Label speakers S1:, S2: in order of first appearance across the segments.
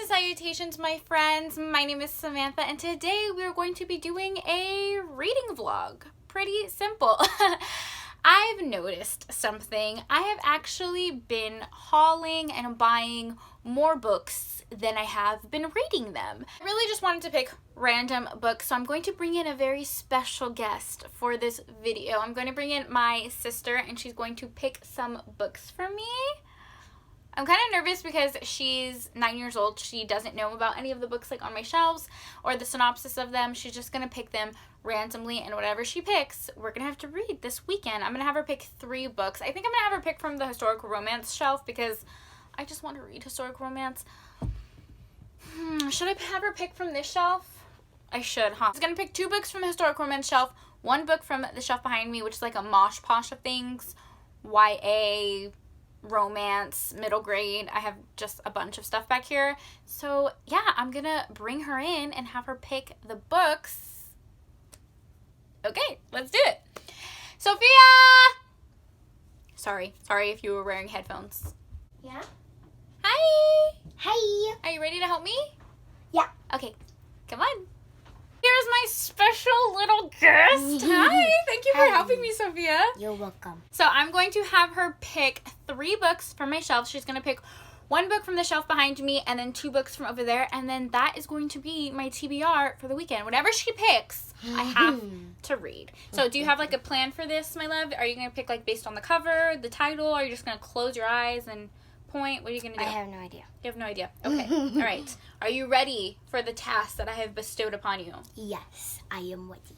S1: Salutations, my friends. My name is Samantha, and today we're going to be doing a reading vlog. Pretty simple. I've noticed something. I have actually been hauling and buying more books than I have been reading them. I really just wanted to pick random books, so I'm going to bring in a very special guest for this video. I'm going to bring in my sister, and she's going to pick some books for me. I'm kind of nervous because she's 9 years old. She doesn't know about any of the books like on my shelves or the synopsis of them. She's just going to pick them randomly, and whatever she picks, we're going to have to read this weekend. I'm going to have her pick 3 books. I think I'm going to have her pick from the historical romance shelf because I just want to read historical romance. Should I have her pick from this shelf? I should, huh? She's going to pick 2 books from the historical romance shelf, 1 book from the shelf behind me, which is like a mosh posh of things, YA, romance, middle grade. I have just a bunch of stuff back here. So yeah, I'm gonna bring her in and have her pick the books. Okay, let's do it. Sophia! Sorry if you were wearing headphones.
S2: Yeah?
S1: Hi!
S2: Hi!
S1: Are you ready to help me?
S2: Yeah.
S1: Okay, come on. Here's my special little guest. Hi, thank you for helping me, Sophia.
S2: You're welcome.
S1: So I'm going to have her pick 3 books from my shelf. She's going to pick 1 book from the shelf behind me and then 2 books from over there. And then that is going to be my TBR for the weekend. Whatever she picks, I have to read. So do you have like a plan for this, my love? Are you going to pick like based on the cover, the title? Or are you just going to close your eyes and point? What are you going to do?
S2: I have no idea.
S1: You have no idea. Okay. All right. Are you ready for the task that I have bestowed upon you?
S2: Yes, I am ready.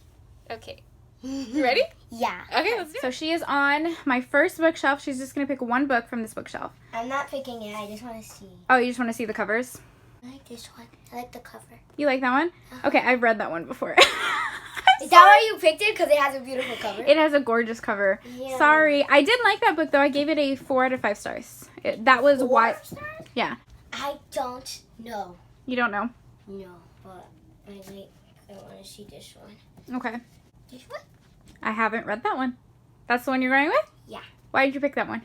S1: Okay. You ready?
S2: Yeah.
S1: Okay, let's do it. So she is on my first bookshelf. She's just going to pick 1 book from this bookshelf.
S2: I'm not picking it. I just want to see.
S1: Oh, you just want to see the covers?
S2: I like this one. I like the cover.
S1: You like that one? Okay, I've read that one before.
S2: Is that why you picked it? Because it has a beautiful cover?
S1: It has a gorgeous cover.
S2: Yeah.
S1: Sorry. I did like that book, though. I gave it a 4 out of 5 stars. That was why.
S2: 4 stars?
S1: Yeah.
S2: I don't know.
S1: You don't know?
S2: No, but I want to see this one.
S1: Okay.
S2: This one?
S1: I haven't read that one. That's the one you're going with?
S2: Yeah.
S1: Why did you pick that one?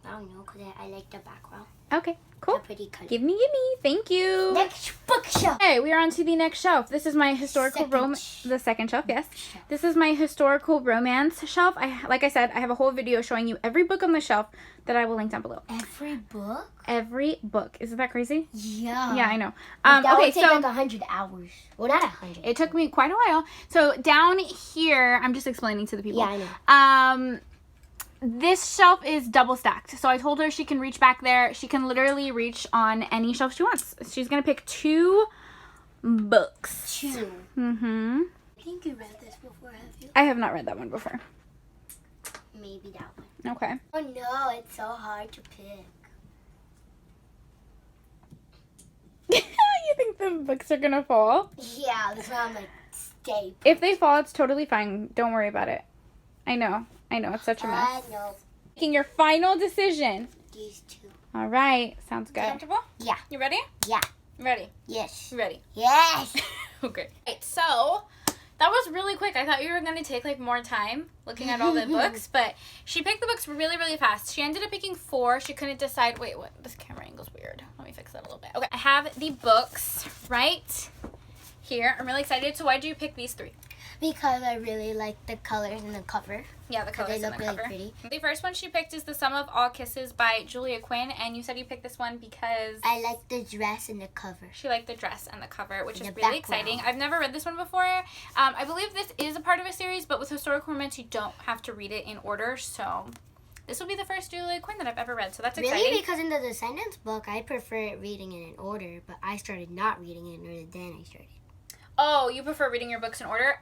S2: I don't know, because I like the background.
S1: Okay, cool.
S2: The pretty color.
S1: Give me. Thank you.
S2: Next bookshelf.
S1: Okay, we are on to the next shelf. This is my historical romance. The second shelf, yes. This is my historical romance shelf. Like I said, I have a whole video showing you every book on the shelf that I will link down below.
S2: Every book?
S1: Every book. Isn't that crazy?
S2: Yeah.
S1: Yeah, I know.
S2: That
S1: Okay,
S2: would take
S1: so
S2: like 100 hours. Well, not 100.
S1: it took me quite a while. So down here, I'm just explaining to the people.
S2: Yeah, I know.
S1: This shelf is double stacked. So I told her she can reach back there. She can literally reach on any shelf she wants. She's going to pick 2 books.
S2: 2.
S1: Mm-hmm.
S2: I think you read this before, have you?
S1: I have not read that one before.
S2: Maybe that one.
S1: Okay.
S2: Oh no, it's so hard to pick.
S1: You think the books are going to fall?
S2: Yeah, that's why I'm like, stay.
S1: If they fall, it's totally fine. Don't worry about it. I know. It's such a mess.
S2: I know.
S1: Making your final decision.
S2: These 2.
S1: All right. Sounds good. Comfortable?
S2: Yeah.
S1: You ready?
S2: Yeah.
S1: Ready.
S2: Yes.
S1: You ready?
S2: Yes.
S1: Okay. Right, so that was really quick. I thought you were going to take like more time looking at all the books, but she picked the books really, really fast. She ended up picking 4. She couldn't decide. Wait, what? This camera angle's weird. Let me fix that a little bit. Okay. I have the books right here. I'm really excited. So why did you pick these 3?
S2: Because I really like the colors in the cover.
S1: Yeah, the colors
S2: they look
S1: in the
S2: really
S1: cover.
S2: pretty.
S1: The first one she picked is The Sum of All Kisses by Julia Quinn, and you said you picked this one because
S2: I like the dress and the cover.
S1: she liked the dress and the cover, which is
S2: The
S1: really
S2: background.
S1: exciting. I've never read this one before. I believe this is a part of a series, but with historical romance, you don't have to read it in order, so this will be the first Julia Quinn that I've ever read, so that's exciting.
S2: Really? Because in the Descendants book, I prefer reading it in order, but I started not reading it in order, then I started.
S1: Oh, you prefer reading your books in order?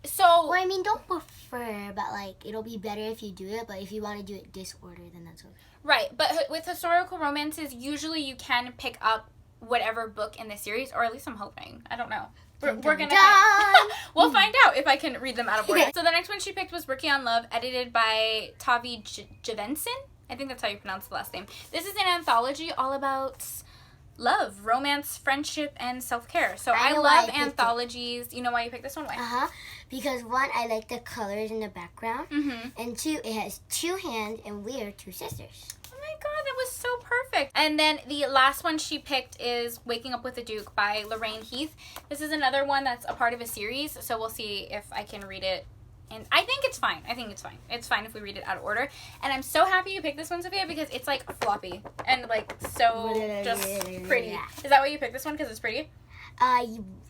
S1: So...
S2: Well, I mean, don't prefer, but, like, it'll be better if you do it, but if you want to do it disorder, then that's okay.
S1: Right, but with historical romances, usually you can pick up whatever book in the series, or at least I'm hoping. I don't know. We're going to we'll find out if I can read them out of order. So the next one she picked was Rookie on Love, edited by Tavi Javenson. I think that's how you pronounce the last name. This is an anthology all about love, romance, friendship, and self-care. So I love anthologies. You know why you picked this one? Why?
S2: Because 1, I like the colors in the background.
S1: Mm-hmm.
S2: And 2, it has 2 hands and we are 2 sisters.
S1: Oh my my god, that was so perfect. And then the last one she picked is Waking Up with the Duke by Lorraine Heath. This is another one that's a part of a series, so we'll see if I can read it. And I think it's fine. It's fine if we read it out of order. And I'm so happy you picked this one, Sophia, because it's like floppy and like so just pretty. Is that why you picked this one? Because it's pretty?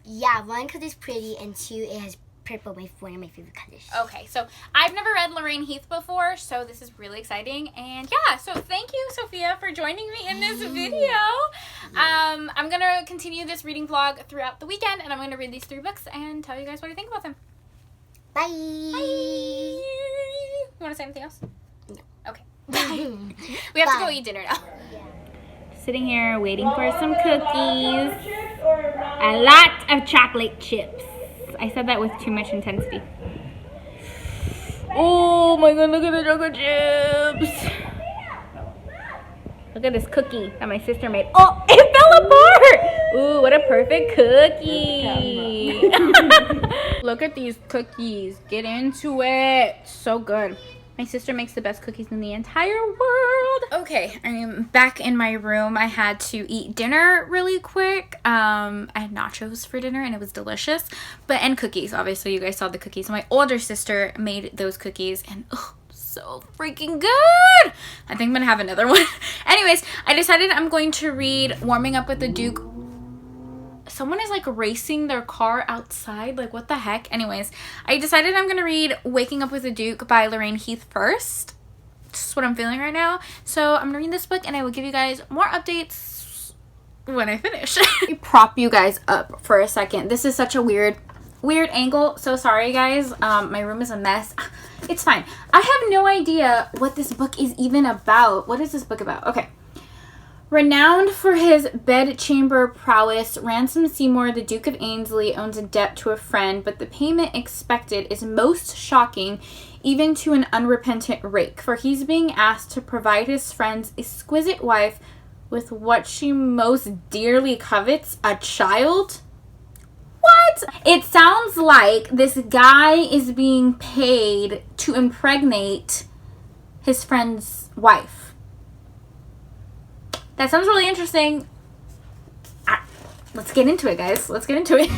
S2: Yeah, one, because it's pretty, and two, it has purple, one of my favorite colors.
S1: Okay, so I've never read Lorraine Heath before, so this is really exciting. And yeah, so thank you, Sophia, for joining me in this video. I'm going to continue this reading vlog throughout the weekend, and I'm going to read these 3 books and tell you guys what I think about them.
S2: Bye.
S1: Bye. You want to say anything else?
S2: No.
S1: Okay. We have to go eat dinner now. Sitting here waiting for some cookies. A lot of chocolate chips. I said that with too much intensity. Oh my god, look at the chocolate chips. Look at this cookie that my sister made. Oh, it fell apart. Ooh, what a perfect cookie. Look at these cookies. Get into it. So good. My sister makes the best cookies in the entire world. Okay, I am back in my room. I had to eat dinner really quick. I had nachos for dinner and it was delicious. And cookies, obviously. You guys saw the cookies. My older sister made those cookies and so freaking good. I think I'm gonna have another one. Anyways, I decided I'm going to read Warming Up with the Duke. Someone is like racing their car outside. Like, what the heck? Anyways, I decided I'm going to read Waking Up with the Duke by Lorraine Heath first. This is what I'm feeling right now. So I'm going to read this book and I will give you guys more updates when I finish. Let me prop you guys up for a second. This is such a weird angle. So sorry, guys. My room is a mess. It's fine. I have no idea what this book is even about. What is this book about? Okay. Renowned for his bedchamber prowess, Ransom Seymour, the Duke of Ainsley, owns a debt to a friend, but the payment expected is most shocking, even to an unrepentant rake, for he's being asked to provide his friend's exquisite wife with what she most dearly covets, a child? What? It sounds like this guy is being paid to impregnate his friend's wife. That sounds really interesting. Let's get into it, guys. Let's get into it.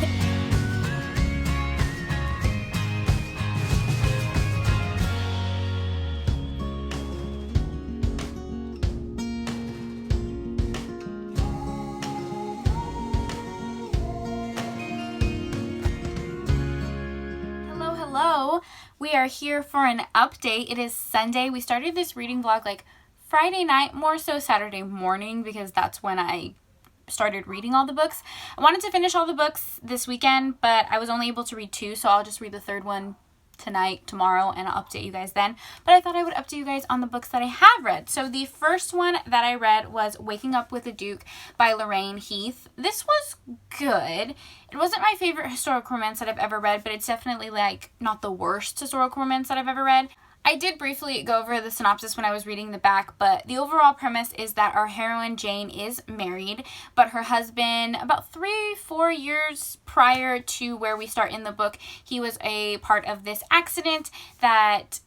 S1: Hello. We are here for an update. It is Sunday. We started this reading vlog like Friday night, more so Saturday morning, because that's when I started reading all the books. I wanted to finish all the books this weekend, but I was only able to read 2, so I'll just read the 3rd one tonight, tomorrow, and I'll update you guys then. But I thought I would update you guys on the books that I have read. So the first one that I read was Waking Up with the Duke by Lorraine Heath. This was good. It wasn't my favorite historical romance that I've ever read, but it's definitely like not the worst historical romance that I've ever read. I did briefly go over the synopsis when I was reading the back, but the overall premise is that our heroine Jane is married, but her husband, about 3-4 years prior to where we start in the book, he was a part of this accident that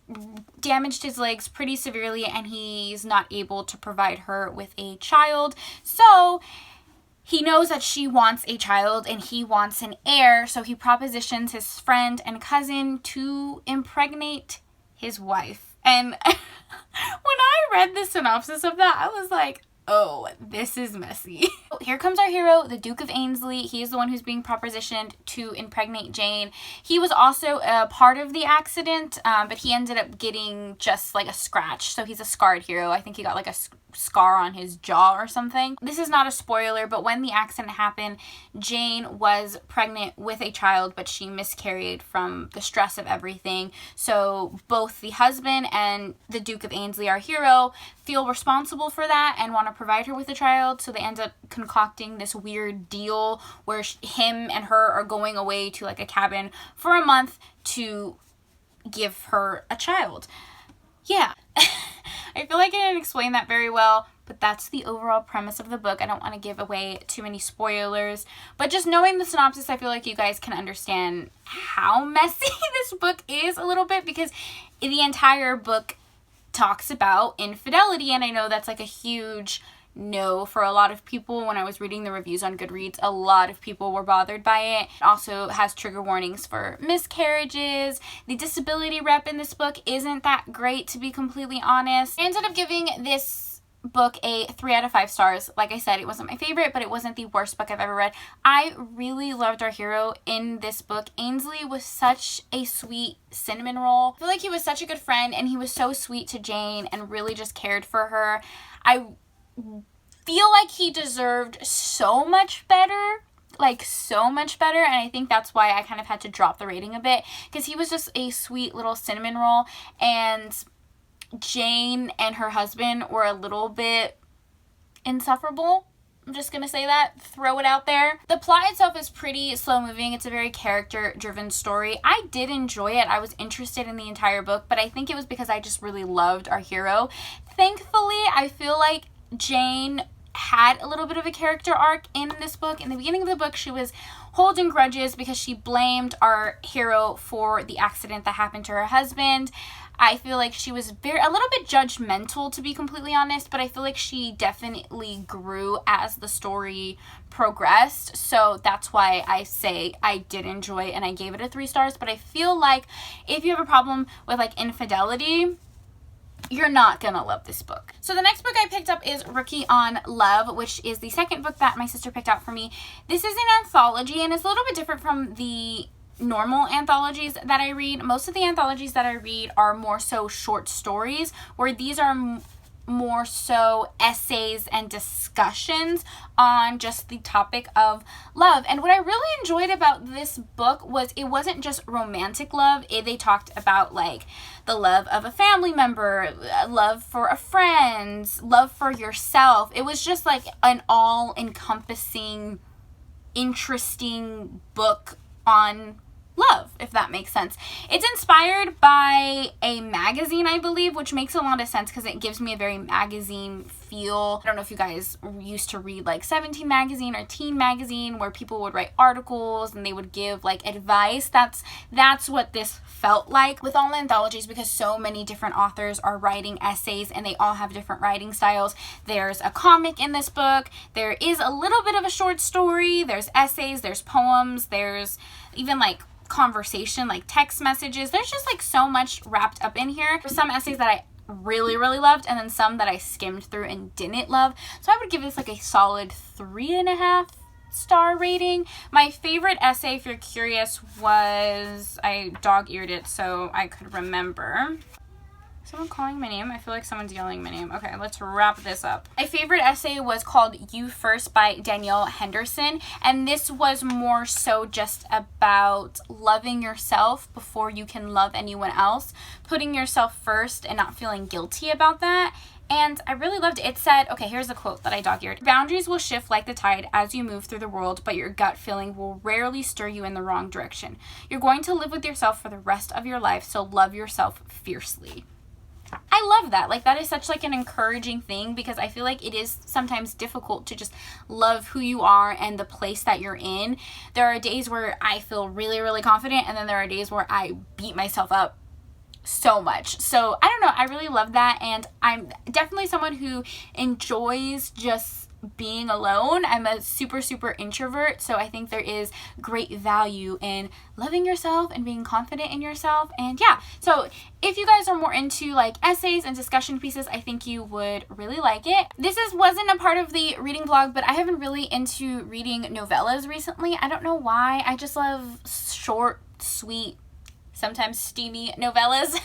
S1: damaged his legs pretty severely, and he's not able to provide her with a child. So he knows that she wants a child and he wants an heir, so he propositions his friend and cousin to impregnate his wife. And when I read the synopsis of that, I was like, oh, this is messy. Here comes our hero, the Duke of Ainsley. He is the one who's being propositioned to impregnate Jane. He was also a part of the accident, but he ended up getting just like a scratch. So he's a scarred hero. I think he got like a scar on his jaw or something. This is not a spoiler, but when the accident happened, Jane was pregnant with a child, but she miscarried from the stress of everything. So both the husband and the Duke of Ainsley, our hero, feel responsible for that and want to provide her with a child. So they end up concocting this weird deal where him and her are going away to like a cabin for a month to give her a child. Yeah. I feel like I didn't explain that very well, but that's the overall premise of the book. I don't want to give away too many spoilers, but just knowing the synopsis, I feel like you guys can understand how messy this book is a little bit, because the entire book talks about infidelity, and I know that's like a huge no for a lot of people. When I was reading the reviews on Goodreads, a lot of people were bothered by it. It also has trigger warnings for miscarriages. The disability rep in this book isn't that great, to be completely honest. I ended up giving this book a 3 out of 5 stars. Like I said, it wasn't my favorite, but it wasn't the worst book I've ever read. I really loved our hero in this book. Ainsley was such a sweet cinnamon roll. I feel like he was such a good friend, and he was so sweet to Jane and really just cared for her. I feel like he deserved so much better, like so much better, and I think that's why I kind of had to drop the rating a bit, because he was just a sweet little cinnamon roll, and Jane and her husband were a little bit insufferable. I'm just gonna say that, throw it out there. The plot itself is pretty slow moving. It's a very character driven story. I did enjoy it. I was interested in the entire book, but I think it was because I just really loved our hero. Thankfully, I feel like Jane had a little bit of a character arc in this book. In the beginning of the book, she was holding grudges because she blamed our hero for the accident that happened to her husband. I feel like she was a little bit judgmental, to be completely honest, but I feel like she definitely grew as the story progressed. So that's why I say I did enjoy it and I gave it a 3 stars. But I feel like if you have a problem with like infidelity, you're not gonna love this book. So the next book I picked up is Rookie on Love, which is the second book that my sister picked out for me. This is an anthology, and it's a little bit different from the normal anthologies that I read. Most of the anthologies that I read are more so short stories, where these are more so essays and discussions on just the topic of love. And what I really enjoyed about this book was it wasn't just romantic love. They talked about like the love of a family member, love for a friend, love for yourself. It was just like an all-encompassing, interesting book on love, if that makes sense. It's inspired by a magazine, I believe, which makes a lot of sense because it gives me a very magazine feel. I don't know if you guys used to read like 17 magazine or Teen magazine, where people would write articles and they would give like advice. That's what this felt like with all anthologies, because so many different authors are writing essays and they all have different writing styles. There's a comic in this book, there is a little bit of a short story, there's essays, there's poems, there's even like conversation, like text messages. There's just like so much wrapped up in here. There's some essays that I really loved, and then some that I skimmed through and didn't love. So I would give this like a solid 3.5 star rating. My favorite essay, if you're curious, was, I dog-eared it so I could remember. Someone calling my name? I feel like someone's yelling my name. Okay, let's wrap this up. My favorite essay was called You First by Danielle Henderson, and this was more so just about loving yourself before you can love anyone else, putting yourself first and not feeling guilty about that. And I really loved it. It said, okay, here's a quote that I dog-eared. Boundaries will shift like the tide as you move through the world, but your gut feeling will rarely stir you in the wrong direction. You're going to live with yourself for the rest of your life, so love yourself fiercely. I love that. Like, that is such like an encouraging thing, because I feel like it is sometimes difficult to just love who you are and the place that you're in. There are days where I feel really confident, and then there are days where I beat myself up so much. So I don't know, I really love that, and I'm definitely someone who enjoys just being alone. I'm a super introvert, so I think there is great value in loving yourself and being confident in yourself. And yeah, so if you guys are more into like essays and discussion pieces, I think you would really like it. This wasn't a part of the reading vlog, but I have been really into reading novellas recently. I don't know why. I just love short, sweet, sometimes steamy novellas.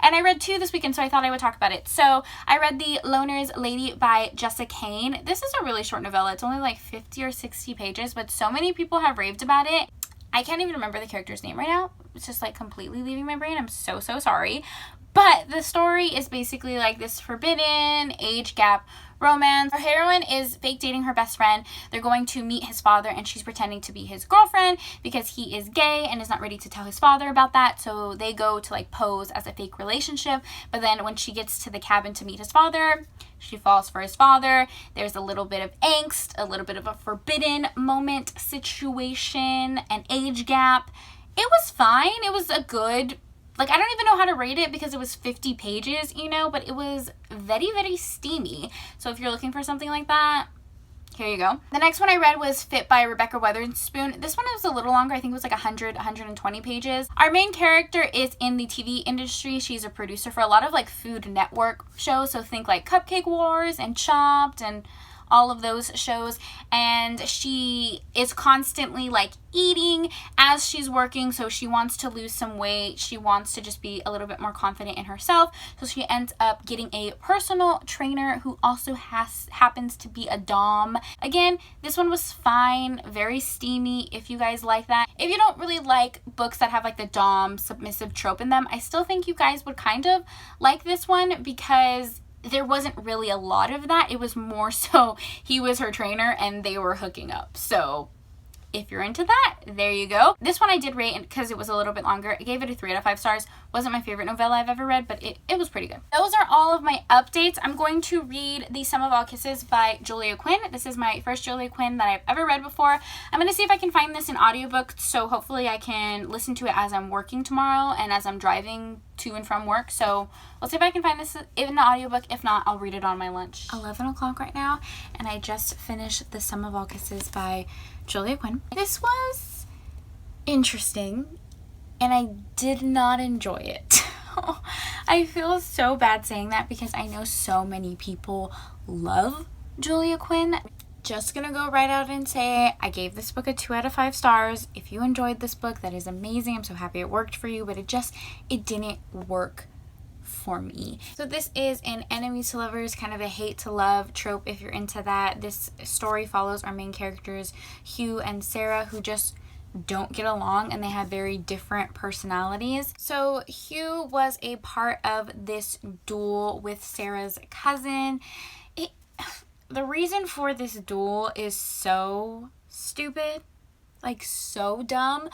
S1: And I read 2 this weekend, so I thought I would talk about it. So I read The Loner's Lady by Jessa Kane. This is a really short novella. It's only like 50 or 60 pages, but so many people have raved about it. I can't even remember the character's name right now. It's just like completely leaving my brain. I'm so sorry. But the story is basically like this forbidden age gap romance. Our heroine is fake dating her best friend. They're going to meet his father, and she's pretending to be his girlfriend because he is gay and is not ready to tell his father about that. So they go to like pose as a fake relationship. But then when she gets to the cabin to meet his father, she falls for his father. There's a little bit of angst, a little bit of a forbidden moment situation, an age gap. It was fine. It was a good Like, I don't even know how to rate it because it was 50 pages, you know, but it was very, very steamy. So if you're looking for something like that, here you go. The next one I read was Fit by Rebecca Weatherspoon. This one was a little longer. I think it was like 120 pages. Our main character is in the TV industry. She's a producer for a lot of like Food Network shows. So think like Cupcake Wars and Chopped and all of those shows, and she is constantly like eating as she's working, so she wants to lose some weight. She wants to just be a little bit more confident in herself, so she ends up getting a personal trainer who also happens to be a dom. Again, this one was fine, very steamy if you guys like that. If you don't really like books that have like the dom submissive trope in them, I still think you guys would kind of like this one because there wasn't really a lot of that. It was more so he was her trainer and they were hooking up. So if you're into that, there you go. This one I did rate because it was a little bit longer. I gave it a 3 out of 5 stars. Wasn't my favorite novella I've ever read, but it was pretty good. Those are all of my updates. I'm going to read The Sum of All Kisses by Julia Quinn. This is my first Julia Quinn that I've ever read before. I'm going to see if I can find this in audiobook, so hopefully I can listen to it as I'm working tomorrow and as I'm driving to and from work. So we'll see if I can find this in the audiobook. If not, I'll read it on my lunch. 11 o'clock right now, and I just finished The Sum of All Kisses by Julia Quinn. This was interesting, and I did not enjoy it. I feel so bad saying that because I know so many people love Julia Quinn. Just gonna go right out and say I gave this book a 2 out of 5 stars. If you enjoyed this book, that is amazing. I'm so happy it worked for you, but it didn't work for me. So this is an enemies to lovers, kind of a hate to love trope if you're into that. This story follows our main characters, Hugh and Sarah, who just don't get along and they have very different personalities. So Hugh was a part of this duel with Sarah's cousin. The reason for this duel is so stupid, like so dumb,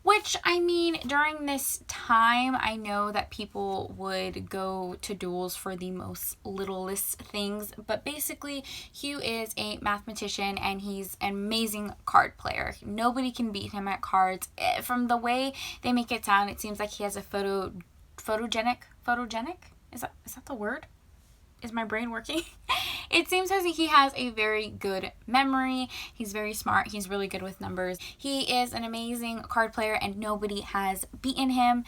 S1: which, I mean, during this time, I know that people would go to duels for the most littlest things, but basically, Hugh is a mathematician and he's an amazing card player. Nobody can beat him at cards. From the way they make it sound, it seems like he has a photogenic? Is that the word? Is my brain working? It seems as he has a very good memory. He's very smart. He's really good with numbers. He is an amazing card player and nobody has beaten him.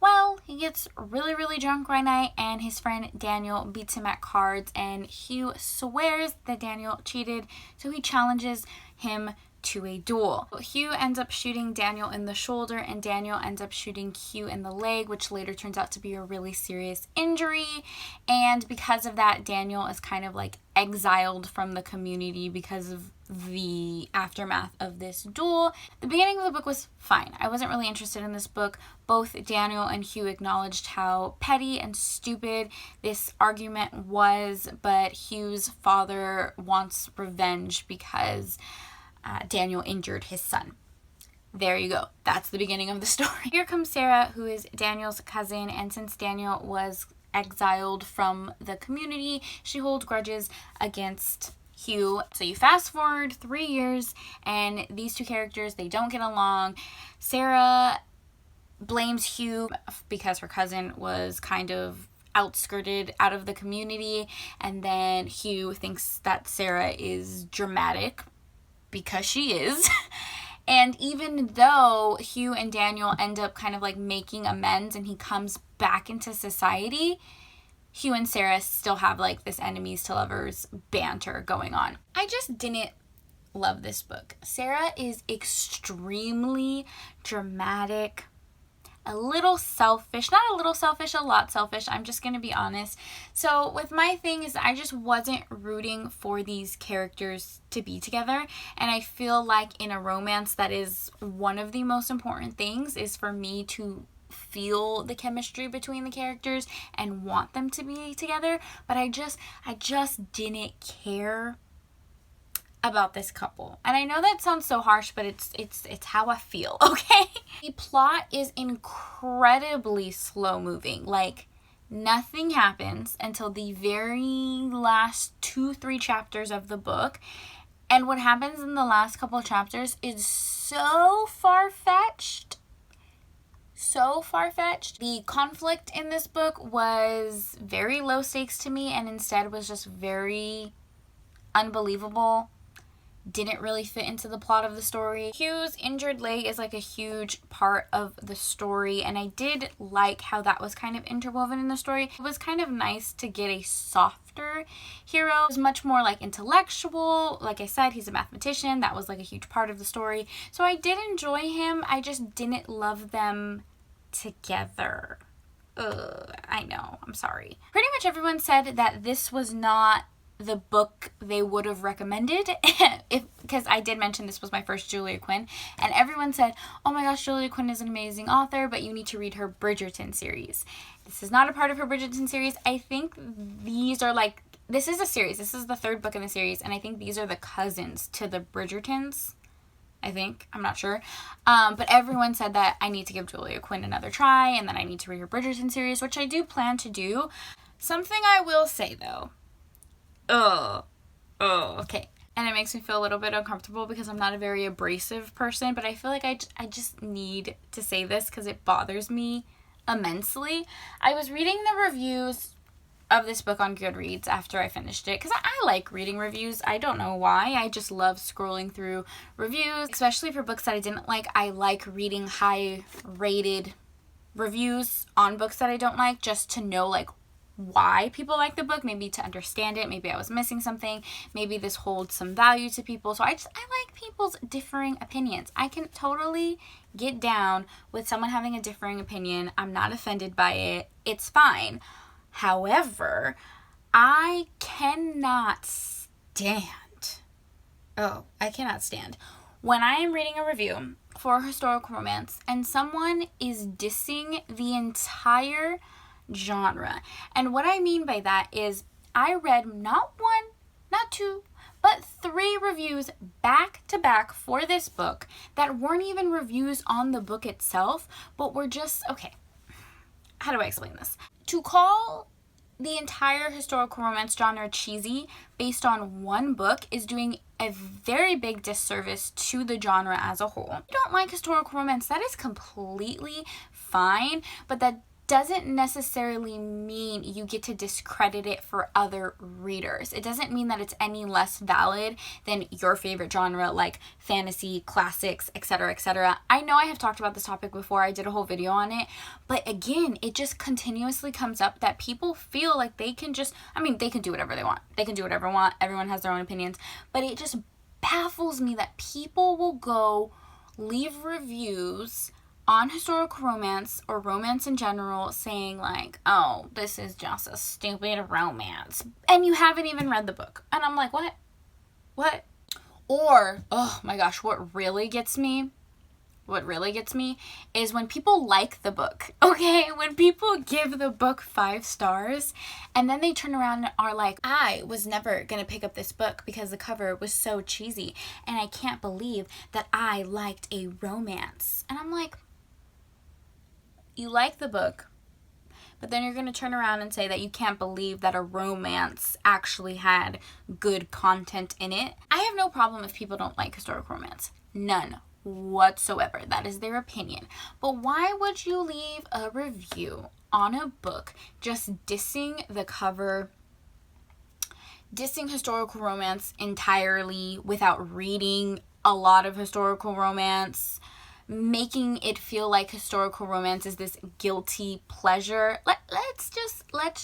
S1: Well, he gets really, really drunk one night and his friend Daniel beats him at cards, and Hugh swears that Daniel cheated, so he challenges him to a duel. Hugh ends up shooting Daniel in the shoulder and Daniel ends up shooting Hugh in the leg, which later turns out to be a really serious injury. And because of that, Daniel is kind of like exiled from the community because of the aftermath of this duel. The beginning of the book was fine. I wasn't really interested in this book. Both Daniel and Hugh acknowledged how petty and stupid this argument was, but Hugh's father wants revenge because Daniel injured his son. There you go. That's the beginning of the story. Here comes Sarah, who is Daniel's cousin, and since Daniel was exiled from the community, she holds grudges against Hugh. So you fast forward 3 years, and these two characters, they don't get along. Sarah blames Hugh because her cousin was kind of outskirted out of the community, and then Hugh thinks that Sarah is dramatic because she is. And even though Hugh and Daniel end up kind of like making amends and he comes back into society, Hugh and Sarah still have like this enemies to lovers banter going on. I just didn't love this book. Sarah is extremely dramatic, a little selfish, not a little selfish, a lot selfish. I'm just going to be honest. So with my thing is I just wasn't rooting for these characters to be together. And I feel like in a romance, that is one of the most important things, is for me to feel the chemistry between the characters and want them to be together. But I just didn't care about this couple. And I know that sounds so harsh, but it's how I feel, okay? The plot is incredibly slow moving. Like, nothing happens until the very last 2-3 chapters of the book. And what happens in the last couple of chapters is so far-fetched, so far-fetched. The conflict in this book was very low stakes to me and instead was just very unbelievable. Didn't really fit into the plot of the story. Hugh's injured leg is like a huge part of the story, and I did like how that was kind of interwoven in the story. It was kind of nice to get a softer hero. It was much more like intellectual. Like I said, he's a mathematician. That was like a huge part of the story. So I did enjoy him. I just didn't love them together. I know. I'm sorry. Pretty much everyone said that this was not the book they would have recommended because I did mention this was my first Julia Quinn, and everyone said, oh my gosh, Julia Quinn is an amazing author, but you need to read her Bridgerton series. This is not a part of her Bridgerton series. I think these are like, this is a series. This is the third book in the series, and I think these are the cousins to the Bridgertons. I think. I'm not sure. But everyone said that I need to give Julia Quinn another try, and then I need to read her Bridgerton series, which I do plan to do. Something I will say, though. Okay. And it makes me feel a little bit uncomfortable because I'm not a very abrasive person, but I feel like I just need to say this because it bothers me immensely. I was reading the reviews of this book on Goodreads after I finished it because I like reading reviews. I don't know why. I just love scrolling through reviews, especially for books that I didn't like. I like reading high rated reviews on books that I don't like just to know like why people like the book, maybe to understand it. Maybe I was missing something. Maybe this holds some value to people. So I like people's differing opinions. I can totally get down with someone having a differing opinion. I'm not offended by it. It's fine. However, I cannot stand when I am reading a review for a historical romance and someone is dissing the entire genre. And what I mean by that is I read not one, not two, but 3 reviews back to back for this book that weren't even reviews on the book itself, but were just, okay, how do I explain this? To call the entire historical romance genre cheesy based on one book is doing a very big disservice to the genre as a whole. If you don't like historical romance, that is completely fine, but that doesn't necessarily mean you get to discredit it for other readers. It doesn't mean that it's any less valid than your favorite genre like fantasy, classics, etc., etc. I know I have talked about this topic before. I did a whole video on it, but again, it just continuously comes up that people feel like they can just, they can do whatever they want. They can do whatever they want. Everyone has their own opinions, but it just baffles me that people will go leave reviews on historical romance or romance in general saying like, oh, this is just a stupid romance, and you haven't even read the book. And I'm like, what? Or, oh my gosh, what really gets me is when people like the book, okay? When people give the book 5 stars and then they turn around and are like, I was never gonna pick up this book because the cover was so cheesy and I can't believe that I liked a romance. And I'm like, you like the book, but then you're going to turn around and say that you can't believe that a romance actually had good content in it. I have no problem if people don't like historical romance. None whatsoever. That is their opinion. But why would you leave a review on a book just dissing the cover, dissing historical romance entirely without reading a lot of historical romance, making it feel like historical romance is this guilty pleasure? Let's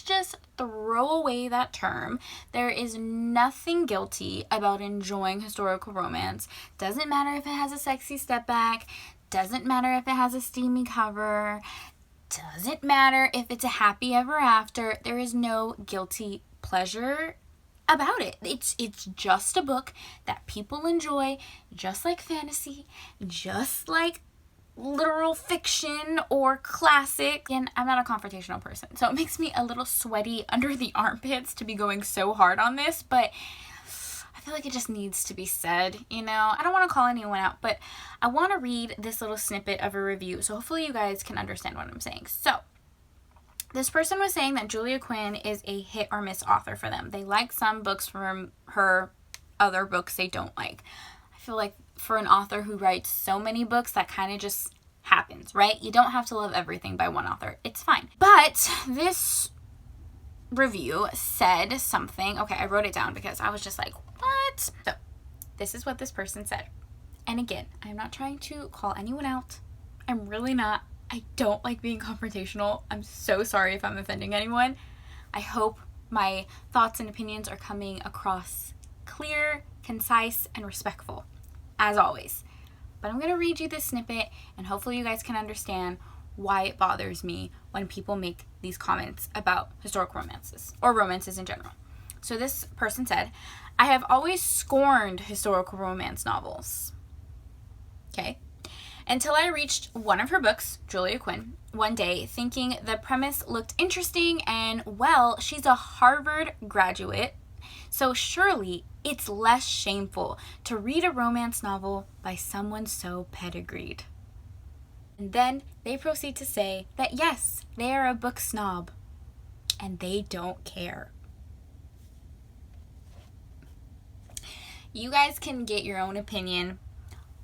S1: just throw away that term. There is nothing guilty about enjoying historical romance. Doesn't matter if it has a sexy step back, doesn't matter if it has a steamy cover, doesn't matter if it's a happy ever after. There is no guilty pleasure about it. It's just a book that people enjoy, just like fantasy, just like literal fiction or classic. And I'm not a confrontational person, so it makes me a little sweaty under the armpits to be going so hard on this, but I feel like it just needs to be said, you know? I don't want to call anyone out, but I want to read this little snippet of a review, so hopefully you guys can understand what I'm saying. So this person was saying that Julia Quinn is a hit or miss author for them. They like some books from her, other books they don't like. I feel like for an author who writes so many books, that kind of just happens, right? You don't have to love everything by one author. It's fine. But this review said something. Okay, I wrote it down because I was just like, what? So this is what this person said. And again, I'm not trying to call anyone out. I'm really not. I don't like being confrontational. I'm so sorry if I'm offending anyone. I hope my thoughts and opinions are coming across clear, concise, and respectful, as always. But I'm going to read you this snippet, and hopefully you guys can understand why it bothers me when people make these comments about historical romances, or romances in general. So this person said, I have always scorned historical romance novels. Okay. Until I reached one of her books, Julia Quinn, one day, thinking the premise looked interesting and, well, she's a Harvard graduate, so surely it's less shameful to read a romance novel by someone so pedigreed. And then they proceed to say that yes, they are a book snob and they don't care. You guys can get your own opinion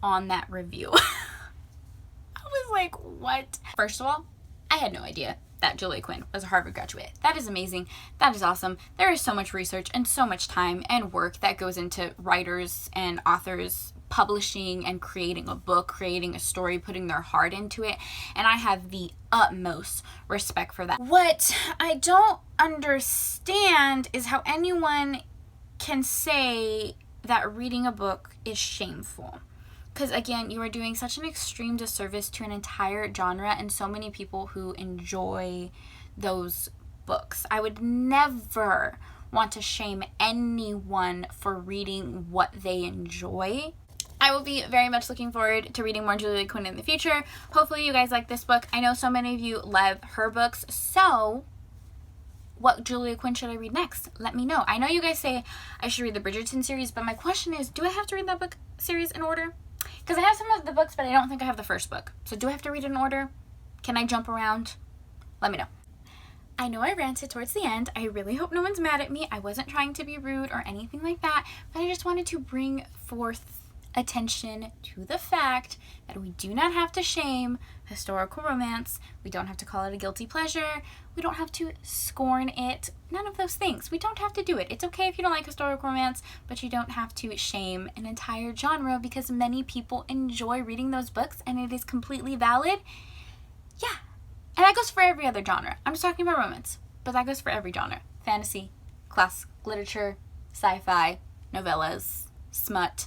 S1: on that review. I was like, what? First of all, I had no idea that Julia Quinn was a Harvard graduate. That is amazing. That is awesome. There is so much research and so much time and work that goes into writers and authors publishing and creating a book, creating a story, putting their heart into it. And I have the utmost respect for that. What I don't understand is how anyone can say that reading a book is shameful. Because again, you are doing such an extreme disservice to an entire genre and so many people who enjoy those books. I would never want to shame anyone for reading what they enjoy. I will be very much looking forward to reading more Julia Quinn in the future. Hopefully you guys like this book. I know so many of you love her books, so what Julia Quinn should I read next? Let me know. I know you guys say I should read the Bridgerton series, but my question is, do I have to read that book series in order? Because I have some of the books, but I don't think I have the first book. So do I have to read it in order? Can I jump around? Let me know. I know I ranted towards the end. I really hope no one's mad at me. I wasn't trying to be rude or anything like that, but I just wanted to bring forth attention to the fact that we do not have to shame historical romance. We don't have to call it a guilty pleasure. We don't have to scorn it. None of those things. We don't have to do it. It's okay if you don't like historical romance, but you don't have to shame an entire genre because many people enjoy reading those books and it is completely valid. Yeah. And that goes for every other genre. I'm just talking about romance, but that goes for every genre. Fantasy, classic literature, sci-fi, novellas, smut.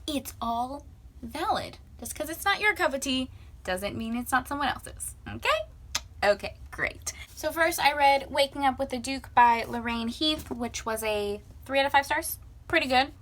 S1: It's all valid. Just because it's not your cup of tea doesn't mean it's not someone else's. Okay? Okay, great. So first I read Waking Up with the Duke by Lorraine Heath, which was a 3 out of 5 stars. Pretty good.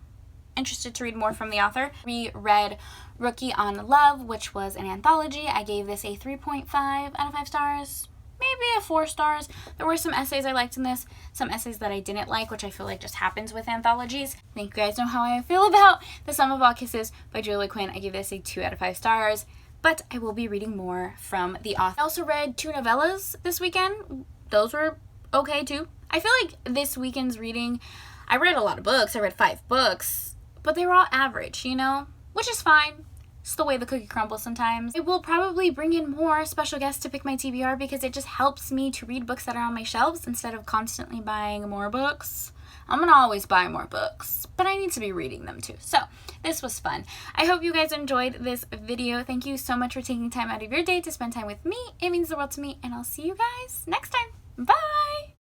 S1: Interested to read more from the author. We read Rookie on Love, which was an anthology. I gave this a 3.5 out of 5 stars. Maybe a 4 stars. There were some essays I liked in this, some essays that I didn't like, which I feel like just happens with anthologies. I think you guys know how I feel about The Sum of All Kisses by Julia Quinn. I gave this a 2 out of 5 stars, but I will be reading more from the author. I also read 2 novellas this weekend. Those were okay too. I feel like this weekend's reading, I read a lot of books. I read 5 books, but they were all average, you know, which is fine. It's the way the cookie crumbles sometimes. I will probably bring in more special guests to pick my TBR because it just helps me to read books that are on my shelves instead of constantly buying more books. I'm gonna always buy more books, but I need to be reading them too. So this was fun. I hope you guys enjoyed this video. Thank you so much for taking time out of your day to spend time with me. It means the world to me, and I'll see you guys next time. Bye!